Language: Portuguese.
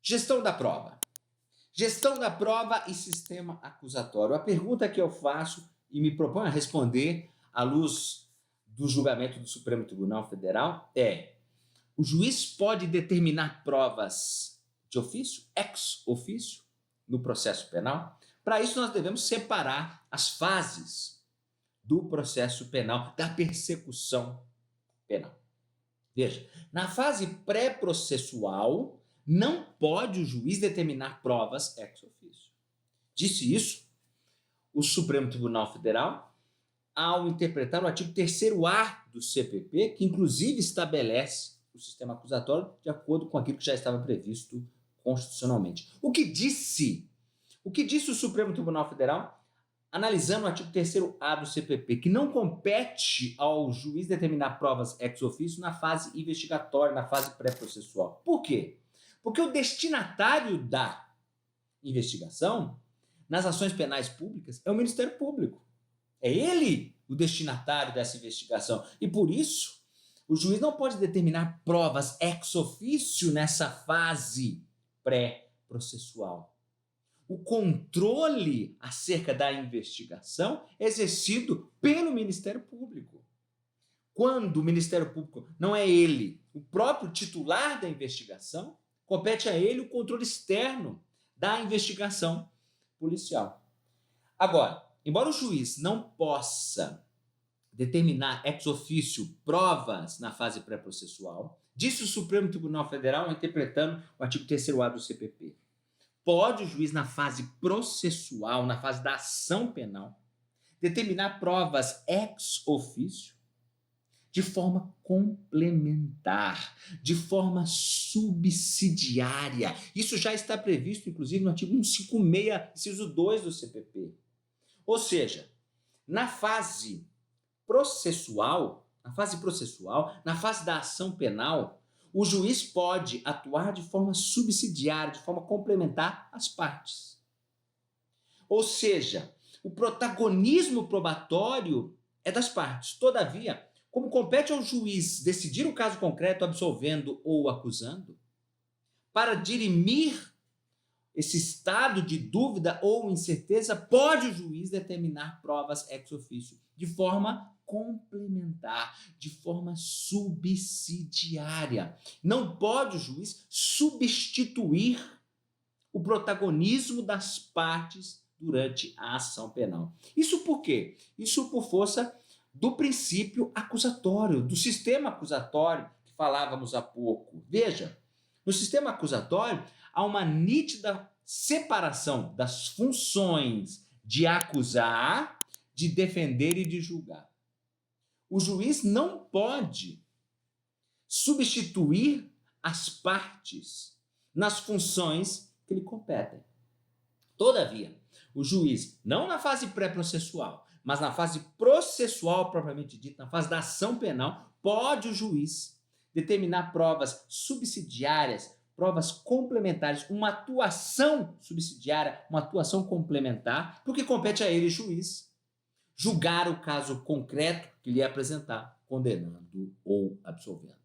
Gestão da prova. Gestão da prova e sistema acusatório. A pergunta que eu faço e me proponho a responder à luz do julgamento do Supremo Tribunal Federal é: o juiz pode determinar provas de ofício, ex ofício, no processo penal? Para isso, nós devemos separar as fases do processo penal, da persecução penal. Veja, na fase pré-processual, não pode o juiz determinar provas ex officio. Disse isso o Supremo Tribunal Federal ao interpretar o artigo 3º-A do CPP, que inclusive estabelece o sistema acusatório de acordo com aquilo que já estava previsto constitucionalmente. O que disse o Supremo Tribunal Federal, analisando o artigo 3º-A do CPP, que não compete ao juiz determinar provas ex officio na fase investigatória, na fase pré-processual. Por quê? Porque o destinatário da investigação nas ações penais públicas é o Ministério Público. É ele o destinatário dessa investigação. E por isso, o juiz não pode determinar provas ex officio nessa fase pré-processual. O controle acerca da investigação é exercido pelo Ministério Público. Quando o Ministério Público não é ele, o próprio titular da investigação, compete a ele o controle externo da investigação policial. Agora, embora o juiz não possa determinar ex officio provas na fase pré-processual, disse o Supremo Tribunal Federal, interpretando o artigo 3º-A do CPP. Pode o juiz, na fase processual, na fase da ação penal, determinar provas ex officio de forma complementar, de forma subsidiária. Isso já está previsto, inclusive, no artigo 156, inciso 2 do CPP. Ou seja, na fase processual, na fase da ação penal, o juiz pode atuar de forma subsidiária, de forma complementar às partes. Ou seja, o protagonismo probatório é das partes. Todavia, como compete ao juiz decidir o caso concreto absolvendo ou acusando, para dirimir esse estado de dúvida ou incerteza, pode o juiz determinar provas ex officio de forma complementar, de forma subsidiária. Não pode o juiz substituir o protagonismo das partes durante a ação penal. Isso por quê? Isso por força do princípio acusatório, do sistema acusatório que falávamos há pouco. Veja, no sistema acusatório há uma nítida separação das funções de acusar, de defender e de julgar. O juiz não pode substituir as partes nas funções que lhe competem. Todavia, o juiz, não na fase pré-processual, mas na fase processual propriamente dita, na fase da ação penal, pode o juiz determinar provas subsidiárias, provas complementares, uma atuação subsidiária, uma atuação complementar, porque compete a ele, juiz, julgar o caso concreto que lhe apresentar, condenando ou absolvendo.